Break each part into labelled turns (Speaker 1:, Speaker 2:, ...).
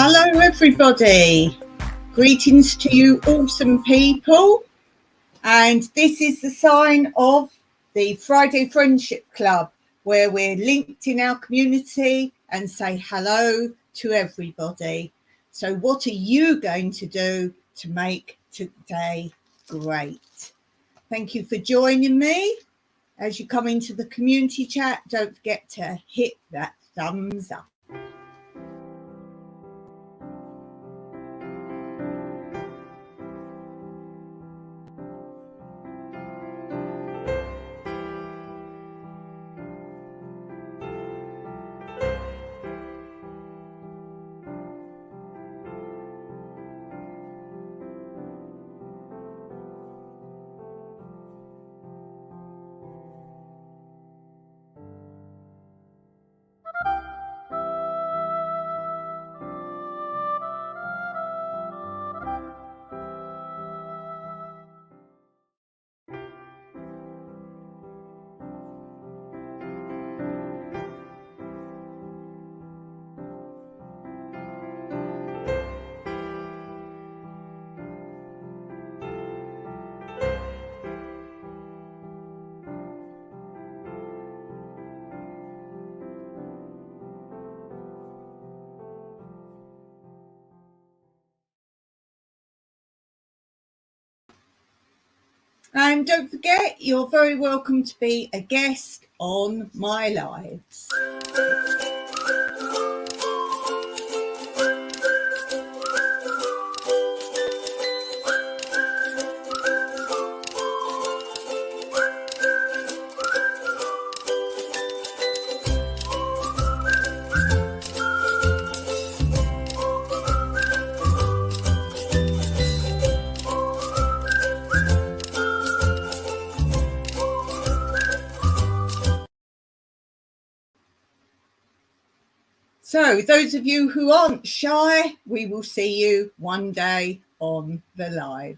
Speaker 1: Hello everybody, greetings to you awesome people, and this is the sign of the Friday Friendship Club where we're linked in our community and say hello to everybody. So what are you going to do to make today great? Thank you for joining me. As you come into the community chat, don't forget to hit that thumbs up. And don't forget, you're very welcome to be a guest on my lives. So those of you who aren't shy, we will see you one day on the live.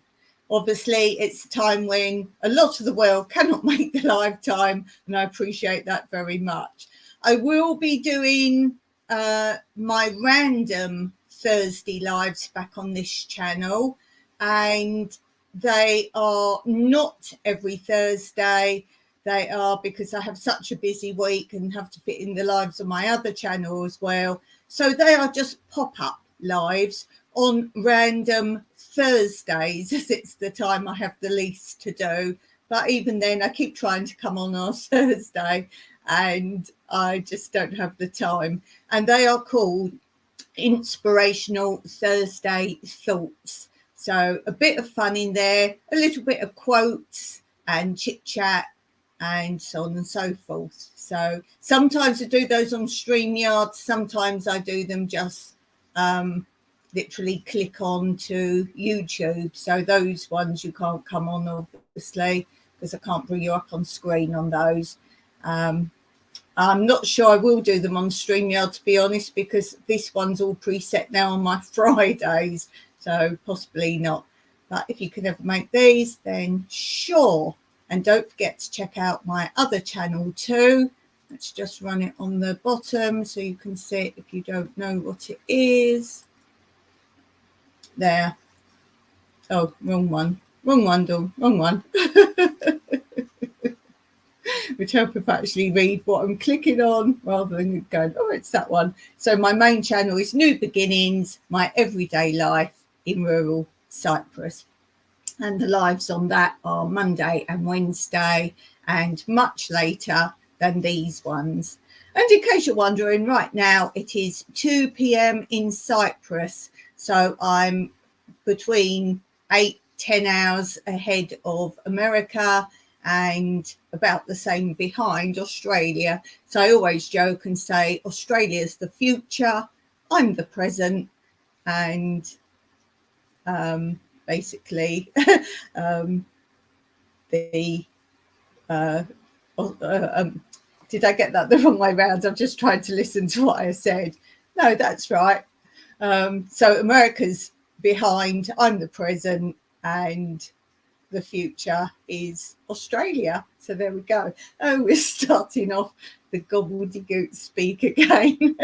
Speaker 1: Obviously, it's a time when a lot of the world cannot make the live time, and I appreciate that very much. I will be doing my random Thursday lives back on this channel, and they are not every Thursday. They are because I have such a busy week and have to fit in the lives of my other channel as well. So they are just pop-up lives on random Thursdays, as it's the time I have the least to do. But even then, I keep trying to come on Thursday and I just don't have the time. And they are called Inspirational Thursday Thoughts. So a bit of fun in there, a little bit of quotes and chit-chat, and so on and so forth. So sometimes I do those on StreamYard, sometimes I do them just literally click on to YouTube. So those ones you can't come on, obviously, because I can't bring you up on screen on those. I'm not sure I will do them on StreamYard, to be honest, because this one's all preset now on my Fridays, so possibly not. But if you can ever make these, then sure. And don't forget to check out my other channel too. Let's just run it on the bottom so you can see it if you don't know what it is. There. Oh, wrong one. Wrong one, Dawn. Wrong one. Which help if I actually read what I'm clicking on rather than going, oh, it's that one. So my main channel is New Beginnings, my everyday life in rural Cyprus. And the lives on that are Monday and Wednesday and much later than these ones. And in case you're wondering, right now it is 2 p.m. in Cyprus. So I'm between 8-10 hours ahead of America and about the same behind Australia. So I always joke and say Australia's the future, I'm the present, and basically did I get that the wrong way around? I've just tried to listen to what I said. No, that's right. So America's behind, I'm the present, and the future is Australia. So there we go. Oh, we're starting off the gobbledygook speak again.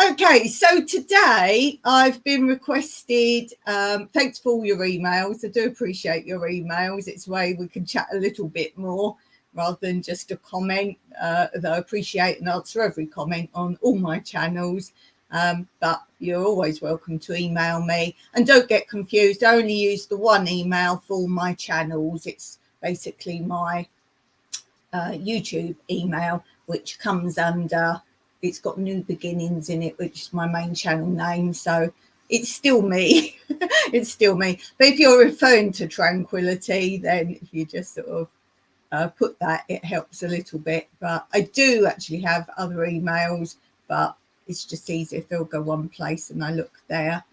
Speaker 1: Okay, so today I've been requested, thanks for all your emails. I do appreciate your emails. It's a way we can chat a little bit more rather than just a comment, though I appreciate and answer every comment on all my channels. But you're always welcome to email me. And don't get confused, I only use the one email for my channels. It's basically my YouTube email, which comes under, it's got New Beginnings in it, which is my main channel name. So it's still me. It's still me. But if you're referring to Tranquility, then if you just sort of put that, it helps a little bit. But I do actually have other emails, but it's just easier if they'll go one place and I look there.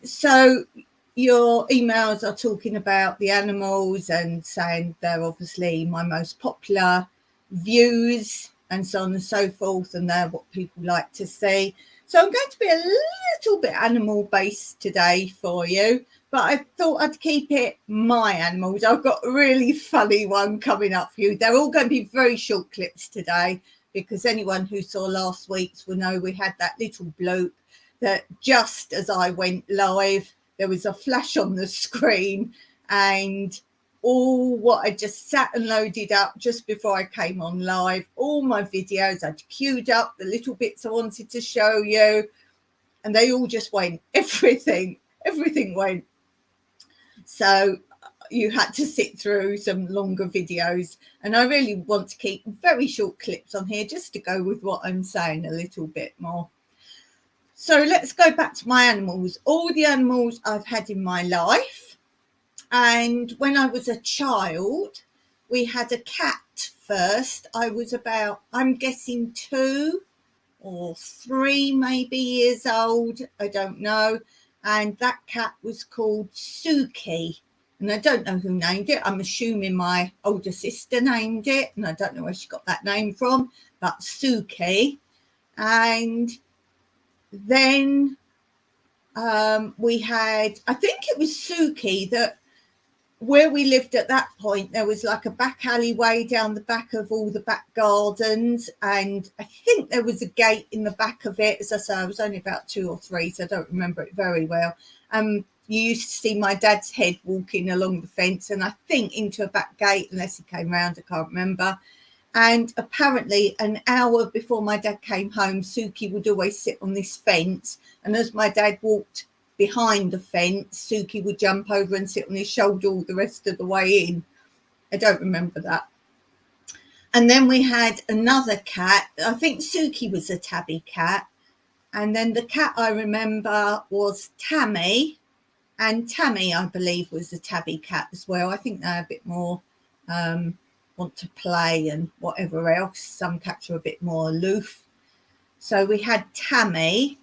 Speaker 1: So your emails are talking about the animals and saying they're obviously my most popular views and so on and so forth, and they're what people like to see. So I'm going to be a little bit animal based today for you, but I thought I'd keep it my animals. I've got a really funny one coming up for you. They're all going to be very short clips today, because anyone who saw last week's will know we had that little bloke that just as I went live, there was a flash on the screen, and all what I just sat and loaded up just before I came on live, all my videos I'd queued up, the little bits I wanted to show you, and they all just went, everything went. So you had to sit through some longer videos, and I really want to keep very short clips on here just to go with what I'm saying a little bit more. So let's go back to my animals, all the animals I've had in my life. And when I was a child, we had a cat first. I was about, I'm guessing 2 or 3 maybe years old, I don't know. And that cat was called Suki. And I don't know who named it. I'm assuming my older sister named it, and I don't know where she got that name from, but Suki. And then we had, I think it was Suki, that where we lived at that point, there was like a back alleyway down the back of all the back gardens, and I think there was a gate in the back of it. As I say, I was only about 2 or 3, so I don't remember it very well. You used to see my dad's head walking along the fence, and I think into a back gate, unless he came round, I can't remember. And apparently an hour before my dad came home, Suki would always sit on this fence. And as my dad walked behind the fence, Suki would jump over and sit on his shoulder all the rest of the way in. I don't remember that. And then we had another cat. I think Suki was a tabby cat. And then the cat I remember was Tammy. And Tammy, I believe, was a tabby cat as well. I think they're a bit more want to play and whatever else. Some cats are a bit more aloof. So we had Tammy,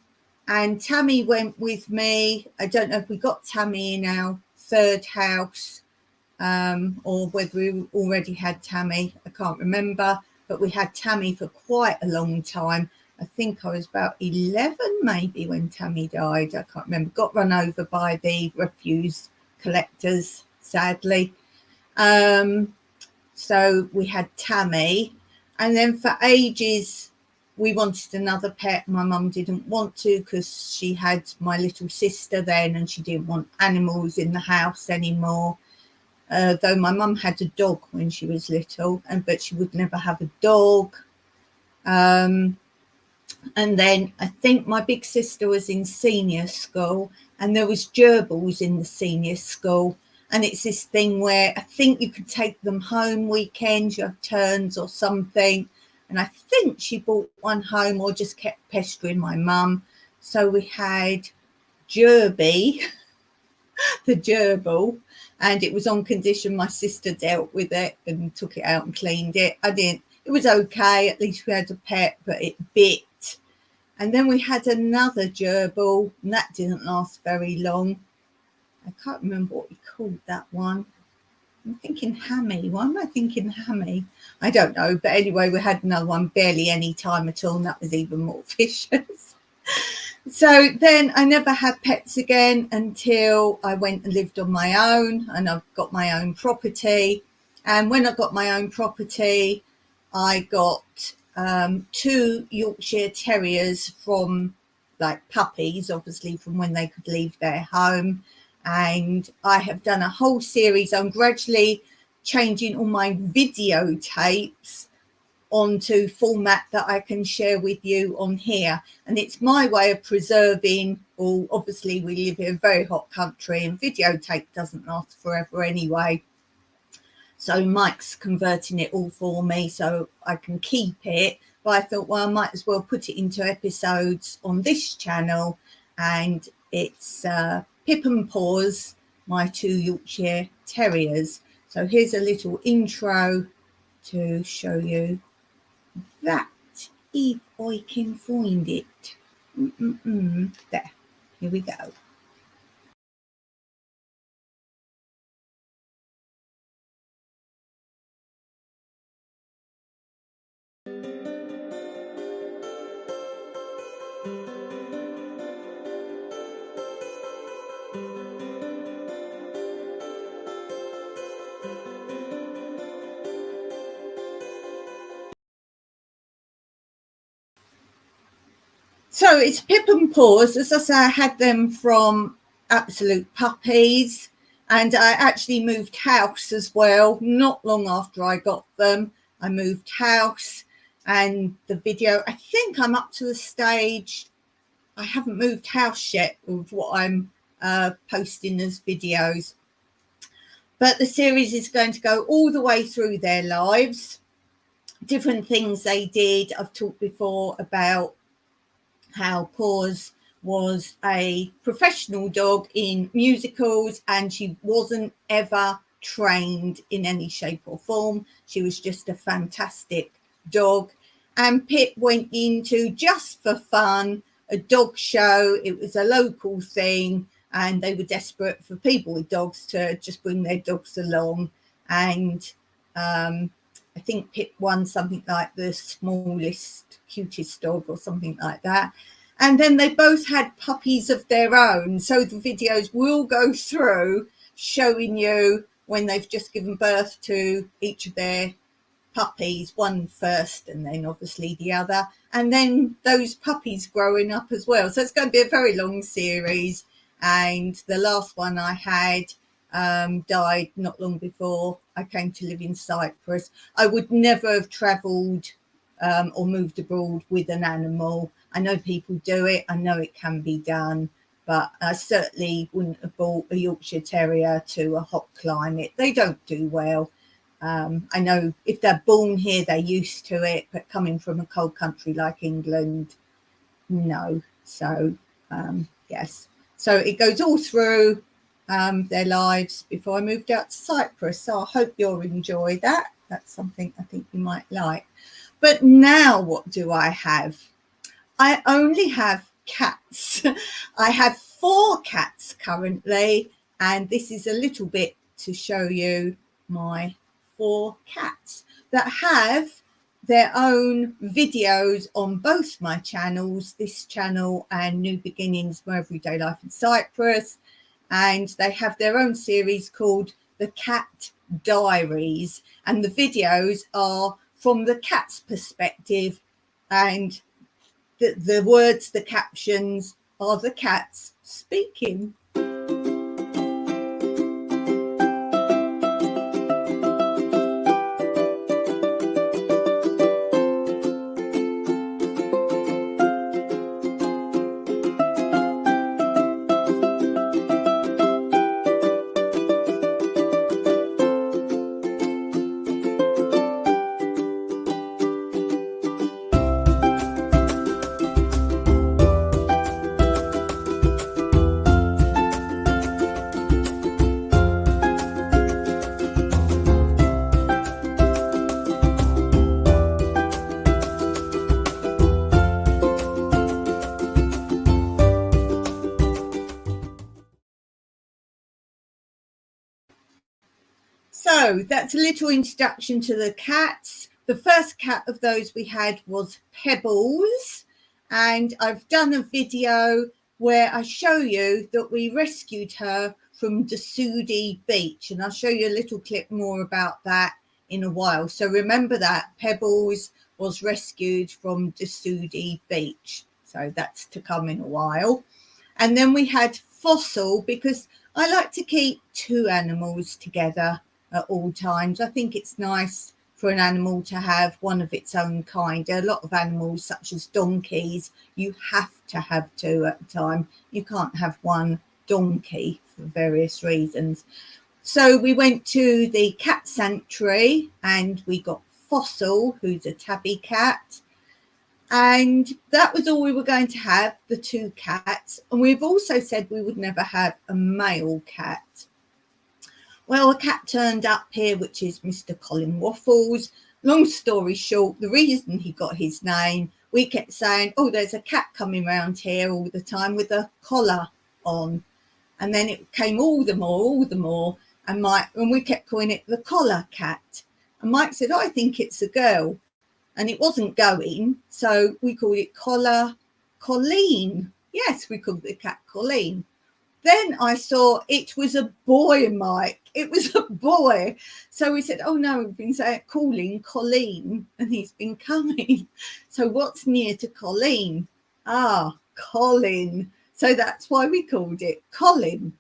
Speaker 1: and Tammy went with me. I don't know if we got Tammy in our 3rd house or whether we already had Tammy. I can't remember, but we had Tammy for quite a long time. I think I was about 11 maybe when Tammy died. I can't remember. Got run over by the refuse collectors, sadly. So we had Tammy, and then for ages we wanted another pet. My mum didn't want to because she had my little sister then, and she didn't want animals in the house anymore. Though my mum had a dog when she was little, but she would never have a dog. And then I think my big sister was in senior school, and there was gerbils in the senior school. And it's this thing where I think you could take them home weekends, you have turns or something. And I think she brought one home or just kept pestering my mum. So we had Jerby, the gerbil, and it was on condition my sister dealt with it and took it out and cleaned it. I didn't. It was okay. At least we had a pet, but it bit. And then we had another gerbil, and that didn't last very long. I can't remember what we called that one. I'm thinking Hammy. Why am I thinking Hammy? I don't know. But anyway, we had another one, barely any time at all, and that was even more vicious. So then I never had pets again until I went and lived on my own, and I've got my own property. And when I got my own property, I got 2 Yorkshire Terriers from like puppies, obviously from when they could leave their home. And I have done a whole series. I'm gradually changing all my videotapes onto format that I can share with you on here. And it's my way of preserving, well, obviously we live in a very hot country and videotape doesn't last forever anyway. So Mike's converting it all for me so I can keep it. But I thought, well, I might as well put it into episodes on this channel. And it's Pip and Paws, my 2 Yorkshire Terriers. So here's a little intro to show you that, if I can find it. There, here we go. So it's Pip and Paws. As I say, I had them from absolute puppies, and I actually moved house as well. Not long after I got them, I moved house, and the video, I think I'm up to the stage, I haven't moved house yet with what I'm posting as videos. But the series is going to go all the way through their lives, different things they did. I've talked before about how Paws was a professional dog in musicals, and she wasn't ever trained in any shape or form. She was just a fantastic dog. And Pip went into, just for fun, a dog show. It was a local thing, and they were desperate for people with dogs to just bring their dogs along. And I think Pip won something like the smallest, cutest dog or something like that. And then they both had puppies of their own. So the videos will go through showing you when they've just given birth to each of their puppies, one first and then obviously the other, and then those puppies growing up as well. So it's going to be a very long series. And the last one I had died not long before I came to live in Cyprus. I would never have travelled or moved abroad with an animal. I know people do it. I know it can be done, but I certainly wouldn't have brought a Yorkshire Terrier to a hot climate. They don't do well. I know if they're born here, they're used to it, but coming from a cold country like England, no. So, yes. So it goes all through their lives before I moved out to Cyprus. So I hope you'll enjoy that. That's something I think you might like. But now what do I have? I only have cats. I have 4 cats currently, and this is a little bit to show you my 4 cats that have their own videos on both my channels, this channel and New Beginnings, My Everyday Life in Cyprus. And they have their own series called The Cat Diaries. And the videos are from the cat's perspective, and the words, the captions are the cats speaking. So that's a little introduction to the cats. The first cat of those we had was Pebbles, and I've done a video where I show you that we rescued her from Dusudi Beach, and I'll show you a little clip more about that in a while. So remember that Pebbles was rescued from Dusudi Beach. So that's to come in a while. And then we had Fossil, because I like to keep two animals together at all times. I think it's nice for an animal to have one of its own kind. A lot of animals, such as donkeys, you have to have two at a time. You can't have one donkey for various reasons. So we went to the cat sanctuary and we got Fossil, who's a tabby cat. And that was all we were going to have, the two cats. And we've also said we would never have a male cat. Well, a cat turned up here, which is Mr. Colin Waffles. Long story short, the reason he got his name, we kept saying, oh, there's a cat coming around here all the time with a collar on. And then it came all the more. And we kept calling it the collar cat. And Mike said, I think it's a girl. And it wasn't going, so we called it Colleen. Yes, we called the cat Colleen. Then I saw it was a boy, Mike. It was a boy. So we said, oh no, we've been calling Colleen, and he's been coming. So what's near to Colleen? Ah, Colin. So that's why we called it Colin.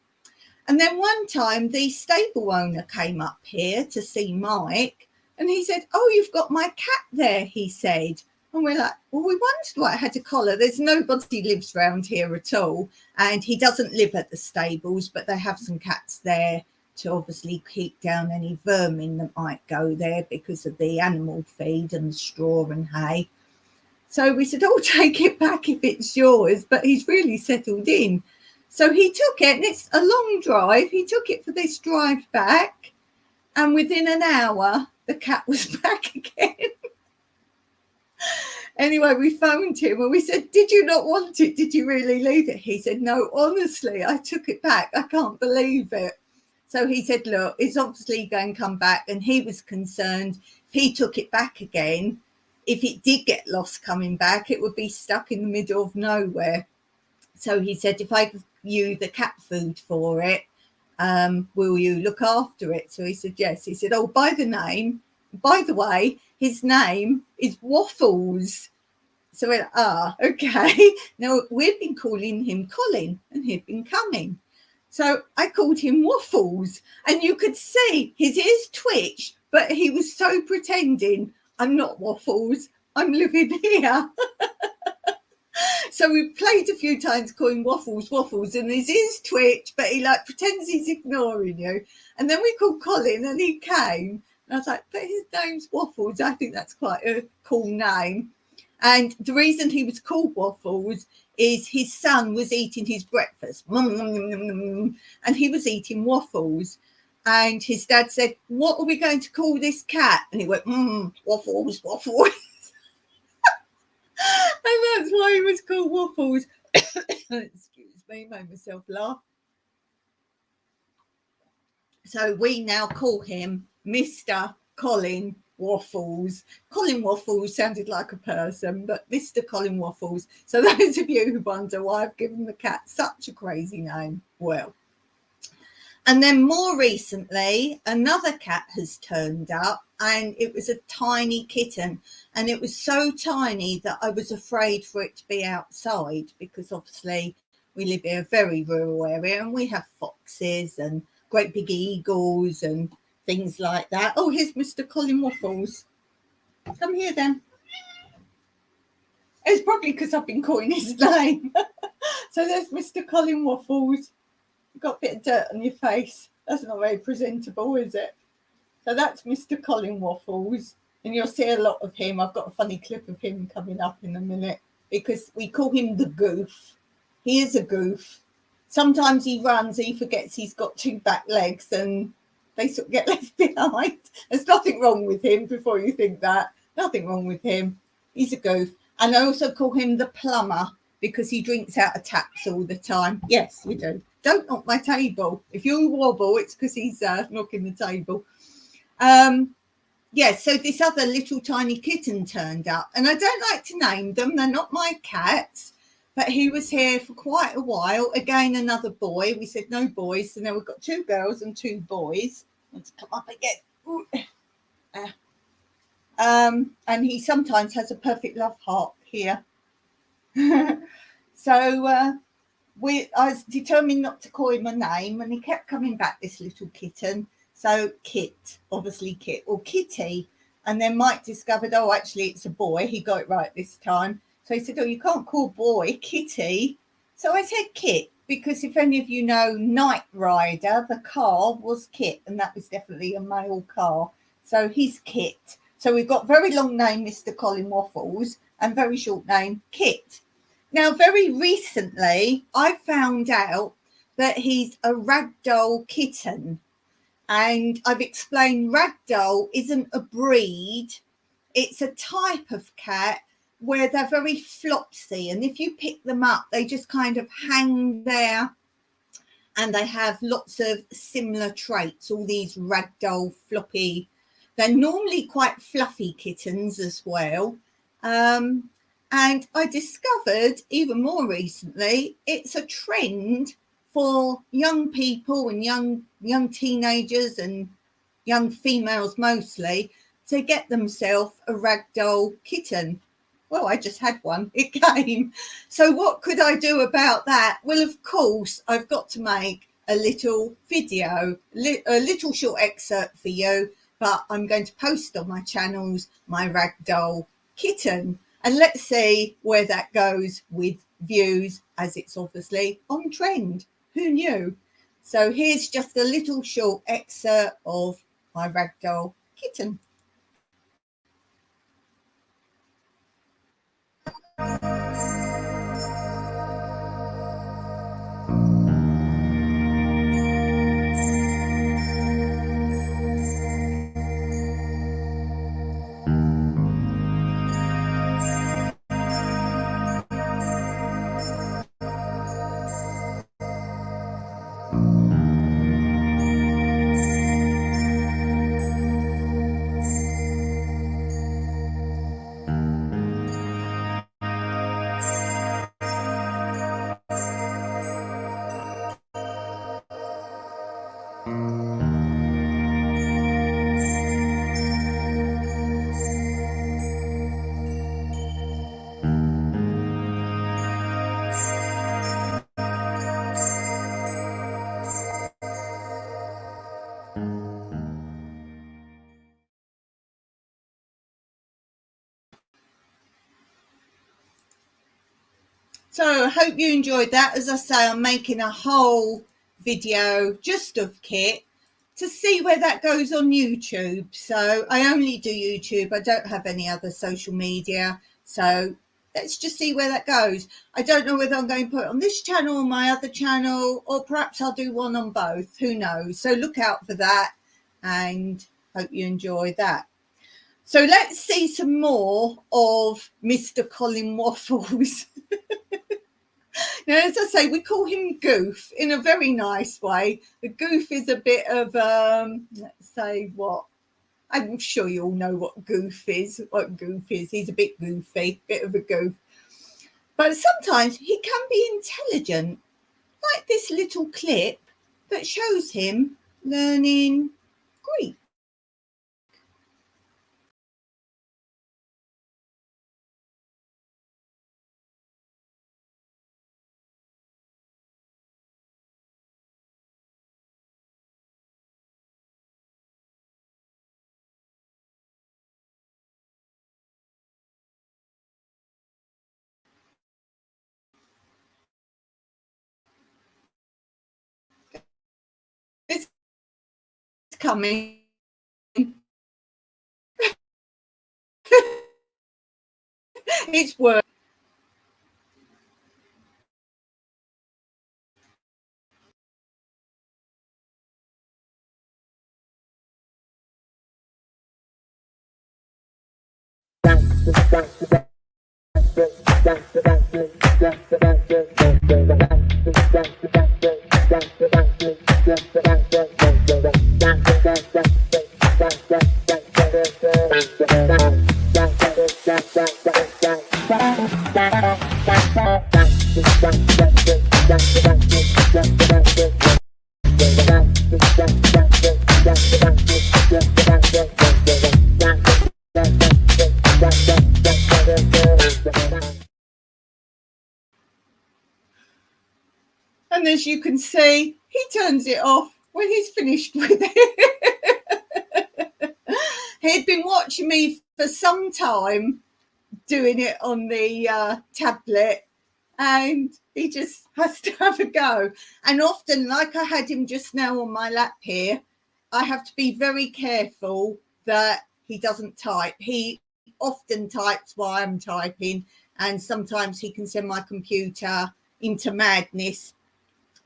Speaker 1: And then one time the stable owner came up here to see Mike. And he said, oh, you've got my cat there, he said. And we're like, well, we wondered why it had a collar. There's nobody lives around here at all. And he doesn't live at the stables, but they have some cats there to obviously keep down any vermin that might go there because of the animal feed and straw and hay. So we said, oh, take it back if it's yours. But he's really settled in. So he took it, and it's a long drive. He took it for this drive back. And within an hour, the cat was back again. Anyway, we phoned him and we said, did you not want it? Did you really leave it? He said, no, honestly, I took it back. I can't believe it. So he said, look, it's obviously going to come back. And he was concerned if he took it back again, if it did get lost coming back, it would be stuck in the middle of nowhere. So he said, if I give you the cat food for it, will you look after it? So he said, yes. He said, oh, by the way, his name is Waffles. So we're like, okay. Now, we've been calling him Colin, and he'd been coming. So I called him Waffles, and you could see his ears twitch, but he was so pretending, I'm not Waffles, I'm living here. So we played a few times calling Waffles, and his ears twitch, but he pretends he's ignoring you. And then we called Colin and he came. And I was like, but his name's Waffles. I think that's quite a cool name. And the reason he was called Waffles is his son was eating his breakfast. And he was eating waffles. And his dad said, what are we going to call this cat? And he went, Waffles. And that's why he was called Waffles. Excuse me, made myself laugh. So we now call him Mr. Colin Waffles. Colin Waffles sounded like a person, but Mr. Colin Waffles. So those of you who wonder why I've given the cat such a crazy name, well. And then more recently, another cat has turned up, and it was a tiny kitten. And it was so tiny that I was afraid for it to be outside, because obviously we live in a very rural area and we have foxes and great big eagles and things like that. Oh, here's Mr. Colin Waffles. Come here then. It's probably because I've been calling his name. So there's Mr. Colin Waffles. You've got a bit of dirt on your face. That's not very presentable, is it? So that's Mr. Colin Waffles. And you'll see a lot of him. I've got a funny clip of him coming up in a minute because we call him the goof. He is a goof. Sometimes he runs, he forgets he's got two back legs and they sort of get left behind. There's nothing wrong with him before you think that. Nothing wrong with him. He's a goof. And I also call him the plumber because he drinks out of taps all the time. Yes, you do. Don't knock my table. If you wobble, it's because he's knocking the table. Yes, so this other little tiny kitten turned up. And I don't like to name them. They're not my cats. But he was here for quite a while. Again, another boy. We said no boys. So now we've got two girls and two boys. Let's come up again. And he sometimes has a perfect love heart here. So I was determined not to call him a name, and he kept coming back, this little kitten. So Kit, obviously Kit, or Kitty. And then Mike discovered, oh, actually, it's a boy. He got it right this time. So he said, oh, you can't call boy Kitty. So I said Kit, because if any of you know Knight Rider, the car was Kit, and that was definitely a male car. So he's Kit. So we've got very long name, Mr. Colin Waffles, and very short name, Kit. Now, very recently, I found out that he's a ragdoll kitten. And I've explained ragdoll isn't a breed. It's a type of cat where they're very flopsy. And if you pick them up, they just kind of hang there. And they have lots of similar traits, all these ragdoll floppy. They're normally quite fluffy kittens as well. And I discovered even more recently, it's a trend for young people and young teenagers and young females mostly to get themselves a ragdoll kitten. Well, I just had one. It came. So what could I do about that? Well, of course, I've got to make a little video, a little short excerpt for you, but I'm going to post on my channels my ragdoll kitten. And let's see where that goes with views, as it's obviously on trend. Who knew? So here's just a little short excerpt of my ragdoll kitten. So I hope you enjoyed that. As I say, I'm making a whole video just of Kit to see where that goes on YouTube. So I only do YouTube. I don't have any other social media. So let's just see where that goes. I don't know whether I'm going to put it on this channel or my other channel, or perhaps I'll do one on both. Who knows? So look out for that, and hope you enjoy that. So let's see some more of Mr. Colin Waffles. Now, as I say, we call him Goof in a very nice way. The Goof is a bit of, let's say what? I'm sure you all know what Goof is. He's a bit goofy, bit of a goof. But sometimes he can be intelligent, like this little clip that shows him learning Greek. It's coming. It's work. And as you can see, he turns it off when he's finished with it. He'd been watching me for some time doing it on the tablet, and he just has to have a go. And often, like I had him just now on my lap here, I have to be very careful that he doesn't type. He often types while I'm typing, and sometimes he can send my computer into madness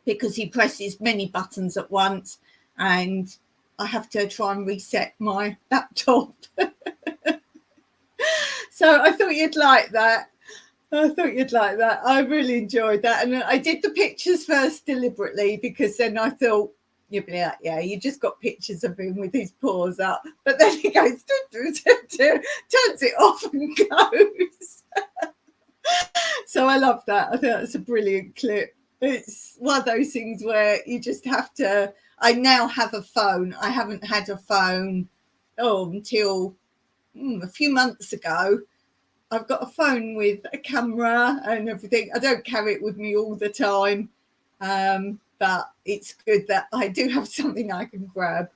Speaker 1: because he presses many buttons at once, and I have to try and reset my laptop. So I thought you'd like that. I really enjoyed that. And I did the pictures first deliberately, because then I thought, you'd be like, yeah, you just got pictures of him with his paws up. But then he goes, turns it off and goes. So I love that. I think that's a brilliant clip. It's one of those things where you just have to. I now have a phone. I haven't had a phone until a few months ago. I've got a phone with a camera and everything. I don't carry it with me all the time, but it's good that I do have something I can grab.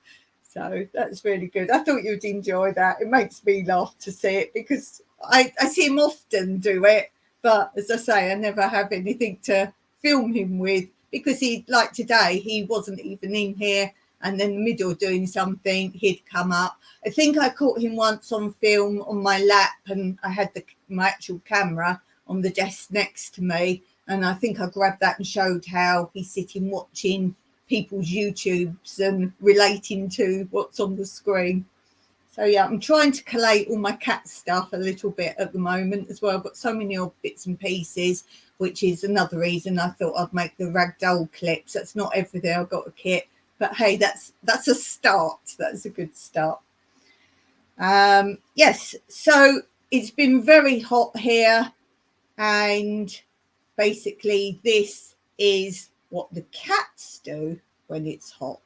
Speaker 1: So that's really good. I thought you'd enjoy that. It makes me laugh to see it, because I see him often do it. But as I say, I never have anything to film him with, because like today, he wasn't even in here, and in the middle of doing something, he'd come up. I think I caught him once on film on my lap, and I had my actual camera on the desk next to me. And I think I grabbed that and showed how he's sitting watching people's YouTubes and relating to what's on the screen. So yeah, I'm trying to collate all my cat stuff a little bit at the moment as well. I've got so many odd bits and pieces, which is another reason I thought I'd make the ragdoll clips. That's not everything. I've got a kit, but hey, that's a start. That's a good start. Yes, so it's been very hot here, and basically this is what the cats do when it's hot.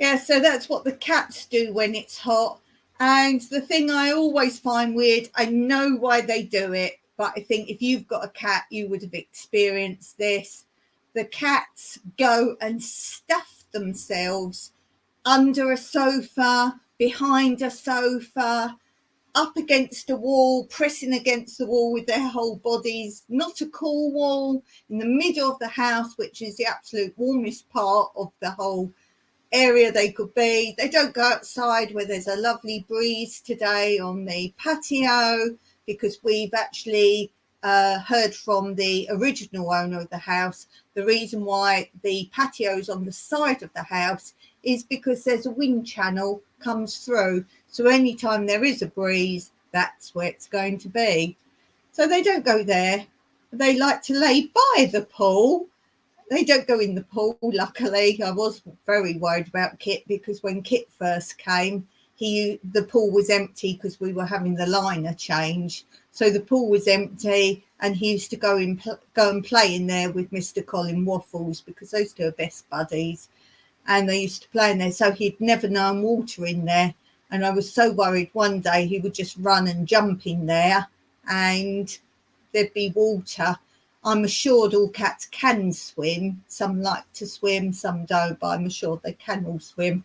Speaker 1: Yeah, so that's what the cats do when it's hot. And the thing I always find weird, I know why they do it, but I think if you've got a cat, you would have experienced this. The cats go and stuff themselves under a sofa, behind a sofa, up against a wall, pressing against the wall with their whole bodies, not a cool wall, in the middle of the house, which is the absolute warmest part of the whole area they could be. They don't go outside where there's a lovely breeze today on the patio, because we've actually heard from the original owner of the house. The reason why the patio's on the side of the house is because there's a wind channel comes through. So anytime there is a breeze, that's where it's going to be. So they don't go there. They like to lay by the pool. They don't go in the pool, luckily. I was very worried about Kit, because when Kit first came, the pool was empty because we were having the liner change. So the pool was empty, and he used to go and play in there with Mr. Colin Waffles, because those two are best buddies. And they used to play in there, so he'd never known water in there. And I was so worried one day he would just run and jump in there and there'd be water. I'm assured all cats can swim. Some like to swim, some don't, but I'm assured they can all swim.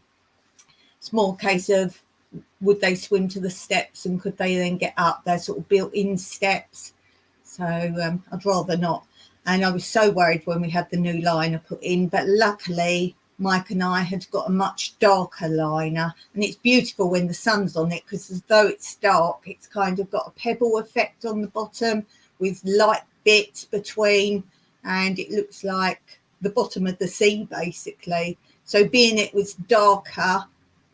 Speaker 1: It's more a case of, would they swim to the steps, and could they then get up? They're sort of built-in steps. So I'd rather not. And I was so worried when we had the new liner put in, but luckily Mike and I had got a much darker liner, and it's beautiful when the sun's on it, because though it's dark, it's kind of got a pebble effect on the bottom with light bits between, and it looks like the bottom of the sea basically. So being it was darker,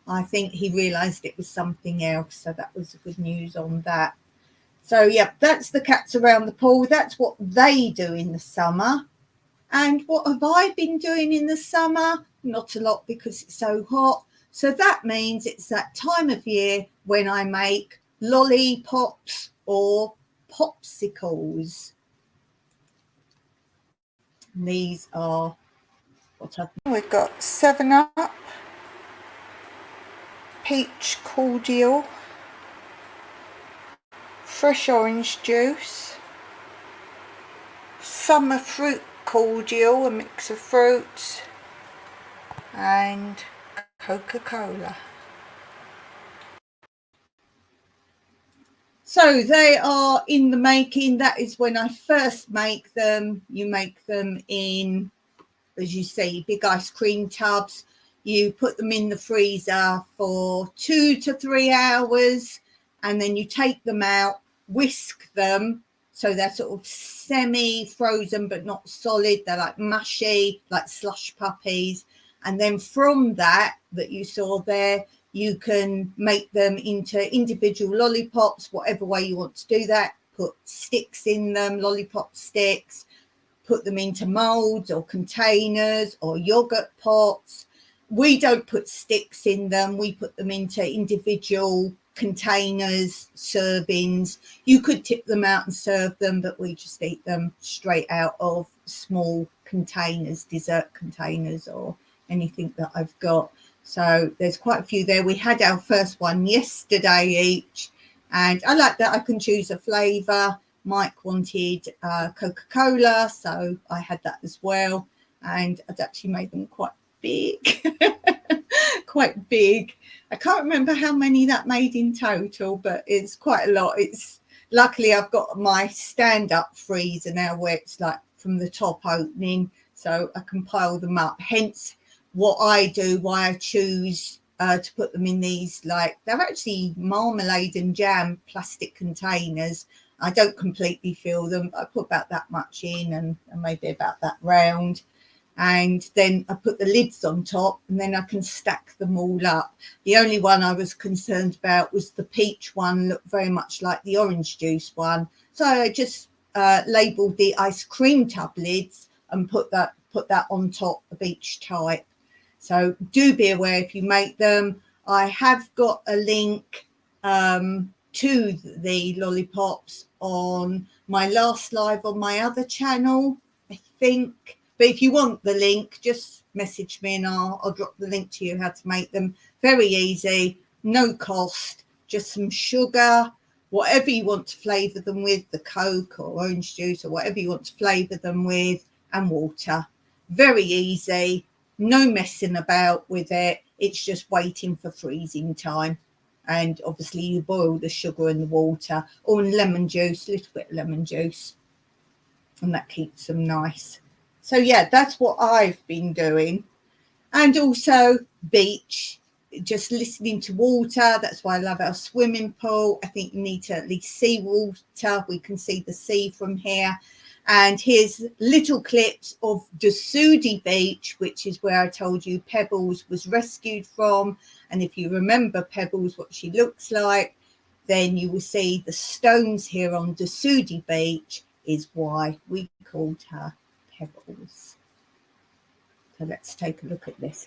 Speaker 1: I think he realised it was something else, so that was the good news on that. So yeah, that's the cats around the pool. That's what they do in the summer. And what have I been doing in the summer? Not a lot, because it's so hot. So that means it's that time of year when I make lollipops or popsicles. And these are what I've... We've got 7-Up, peach cordial, fresh orange juice, summer fruit cordial, a mix of fruits, and Coca-Cola. So they are in the making. That is when I first make them. You make them in, as you see, big ice cream tubs. You put them in the freezer for 2 to 3 hours, and then you take them out, whisk them so they're sort of semi-frozen but not solid. They're like mushy, like slush puppies. And then from that you saw there, you can make them into individual lollipops, whatever way you want to do that. Put sticks in them, lollipop sticks. Put them into molds or containers or yogurt pots. We don't put sticks in them. We put them into individual containers, servings. You could tip them out and serve them, but we just eat them straight out of small containers, dessert containers or anything that I've got. So there's quite a few there. We had our first one yesterday each, and I like that I can choose a flavour. Mike wanted Coca-Cola, so I had that as well, and I'd actually made them quite big. Quite big. I can't remember how many that made in total, but it's quite a lot. It's luckily I've got my stand-up freezer now where it's like from the top opening, so I can pile them up. Hence what I do, why I choose to put them in these, like, they're actually marmalade and jam plastic containers. I don't completely fill them, but I put about that much in and maybe about that round. And then I put the lids on top, and then I can stack them all up. The only one I was concerned about was the peach one, looked very much like the orange juice one. So I just labelled the ice cream tub lids and put that on top of each type. So do be aware if you make them. I have got a link to the lollipops on my last live on my other channel, I think. But if you want the link, just message me and I'll drop the link to you how to make them. Very easy, no cost, just some sugar, whatever you want to flavour them with, the Coke or orange juice or whatever you want to flavour them with, and water. Very easy, no messing about with it. It's just waiting for freezing time. And obviously you boil the sugar and the water, or lemon juice, a little bit of lemon juice, and that keeps them nice. So yeah, that's what I've been doing. And also beach, just listening to water. That's why I love our swimming pool. I think you need to at least see water. We can see the sea from here. And here's little clips of Dusudi Beach, which is where I told you Pebbles was rescued from. And if you remember Pebbles, what she looks like, then you will see the stones here on Dusudi Beach is why we called her Pebbles. So let's take a look at this.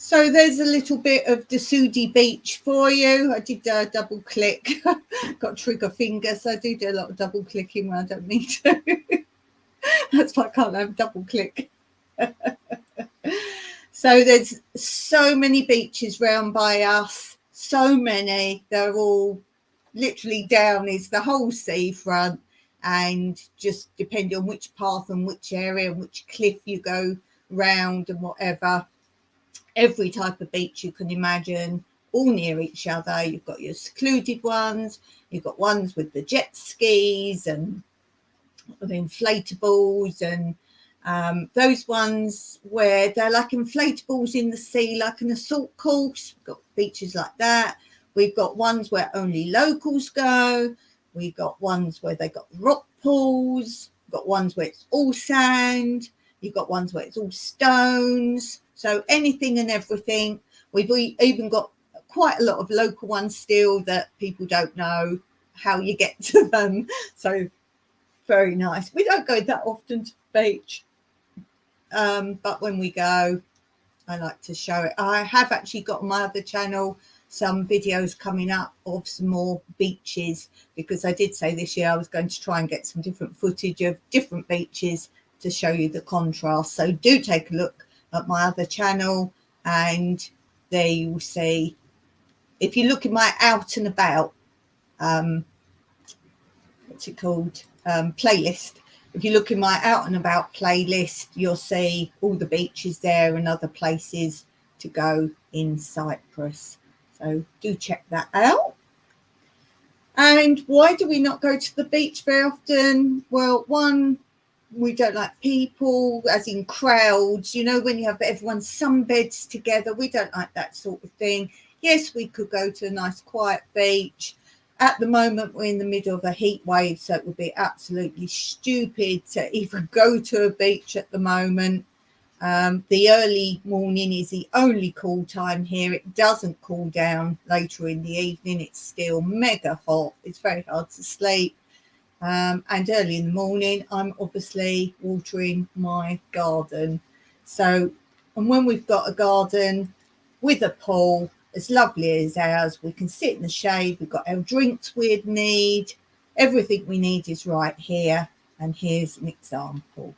Speaker 1: So there's a little bit of Desudi Beach for you. I did double click, got trigger finger, so I do a lot of double clicking when I don't need to. That's why I can't have double click. So there's so many beaches round by us, so many. They're all literally down is the whole seafront, and just depending on which path and which area and which cliff you go round and whatever, every type of beach you can imagine, all near each other. You've got your secluded ones, you've got ones with the jet skis and the inflatables, and those ones where they're like inflatables in the sea, like an assault course. We've got beaches like that. We've got ones where only locals go. We've got ones where they got rock pools. We've got ones where it's all sand. You've got ones where it's all stones. So anything and everything. We've even got quite a lot of local ones still that people don't know how you get to them. So very nice. We don't go that often to the beach, but when we go, I like to show it. I have actually got on my other channel some videos coming up of some more beaches, because I did say this year I was going to try and get some different footage of different beaches to show you the contrast. So do take a look at my other channel, and there you will see, if you look at my out and about, what's it called, playlist. If you look in my out and about playlist, you'll see all the beaches there and other places to go in Cyprus. So do check that out. And why do we not go to the beach very often? Well, one, we don't like people, as in crowds, you know, when you have everyone sunbeds together. We don't like that sort of thing. Yes, we could go to a nice quiet beach. At the moment, we're in the middle of a heat wave, so it would be absolutely stupid to even go to a beach at the moment. The early morning is the only cool time here. It doesn't cool down later in the evening. It's still mega hot. It's very hard to sleep. And early in the morning, I'm obviously watering my garden. So, and when we've got a garden with a pool as lovely as ours, we can sit in the shade. We've got our drinks we'd need. Everything we need is right here. And here's an example.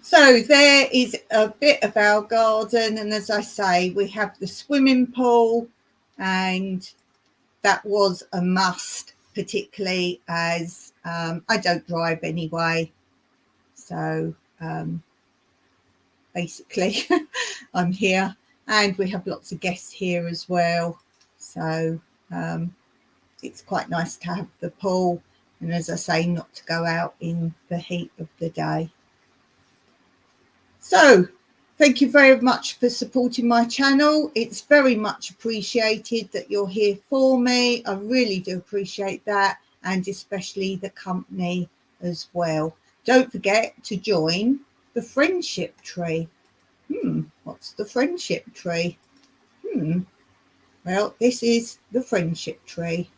Speaker 1: So there is a bit of our garden, and as I say, we have the swimming pool, and that was a must, particularly as I don't drive anyway. So basically I'm here, and we have lots of guests here as well. So it's quite nice to have the pool, and as I say, not to go out in the heat of the day. So thank you very much for supporting my channel. It's very much appreciated that you're here for me. I really do appreciate that, and especially the company as well. Don't forget to join the friendship tree. What's the friendship tree? Well, this is the friendship tree.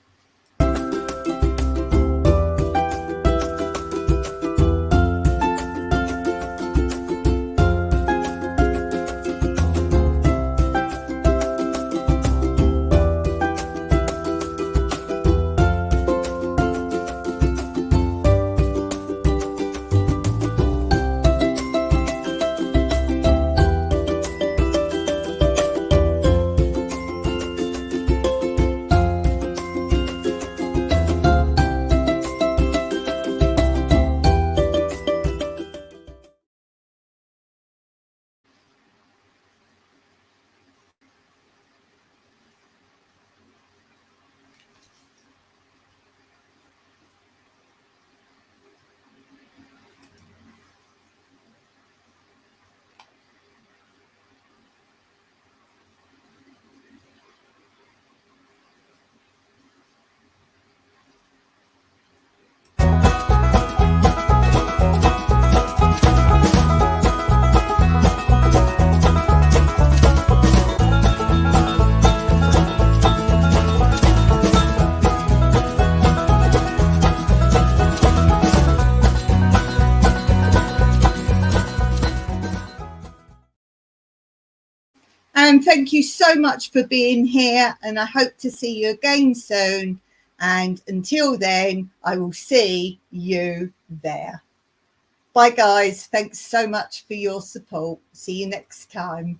Speaker 1: And thank you so much for being here. And I hope to see you again soon. And until then, I will see you there. Bye, guys. Thanks so much for your support. See you next time.